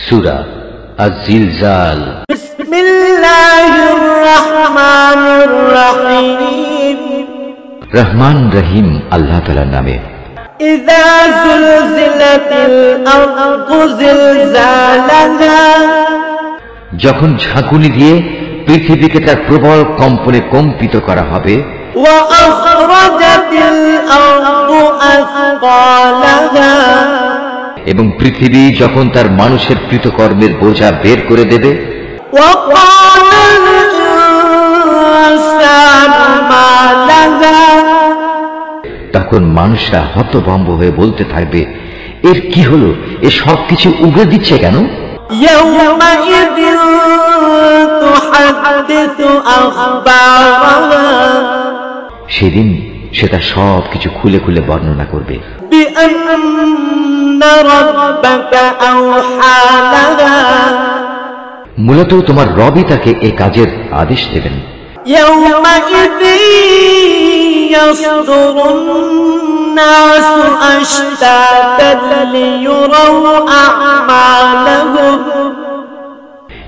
সূরা আয-জিলজাল। বিসমিল্লাহির রহমানির রহিম। রহমান রহিম আল্লাহ তাআলার নামে। ইযা যুলজিলাতিল আরদু জিলজালাহা, যখন ঝাঁকুনি দিয়ে পৃথিবীকে তার প্রবল কম্পনে কম্পিত করা হবে। ওয়া আখরাজাতিল আরদু আসকালাহা, এবং পৃথিবী যখন তার মানুষের কৃতকর্মের বোঝা বের করে দেবে। ওয়া ক্বালাল ইনসানু মা লাহা, তখন মানুষরা হতভম্ব হয়ে বলতে থাকবে, এর কি হলো? এ সবকিছু উগড়ে দিচ্ছে কেন? ইয়াওমাইযিন তুহাদ্দিসু আখবারাহা, সেদিন সে তার সবকিছু খুলে খুলে বর্ণনা করবে। বিআন্না রাব্বাকা আওহা লাহা, মূলত তোমার রবই তাকে এ কাজের আদেশ দেবেন। ইয়াওমাইযিন ইয়াসদুরুন নাসু আশতাতান লিয়ুরাউ আ'মালাহুম,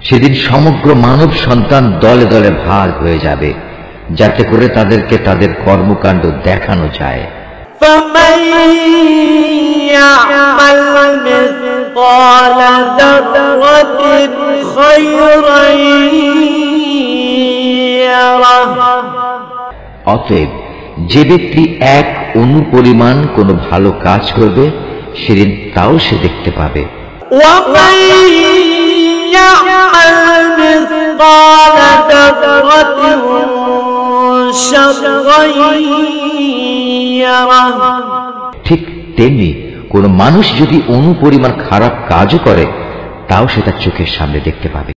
সেদিন সমগ্র মানব সন্তান দলে দলে ভাগ হয়ে যাবে, যাতে করে তাদেরকে তাদের কর্মকাণ্ড দেখানো যায়। ফামান ইয়া'মাল মিসকালা যাররাতিন খায়রান ইয়ারাহ, অতএব যে ব্যক্তি এক অণু পরিমাণ কোনো ভালো কাজ করবে, সেদিন তাও সে দেখতে পাবে। ওয়ামান ইয়া'মাল মিসকালা যাররাতিন শাররান ইয়ারাহ, ঠিক তেমনি কোনো মানুষ যদি অণু পরিমাণ খারাপ কাজও করে, তাও সে তার চোখের সামনে দেখতে পাবে।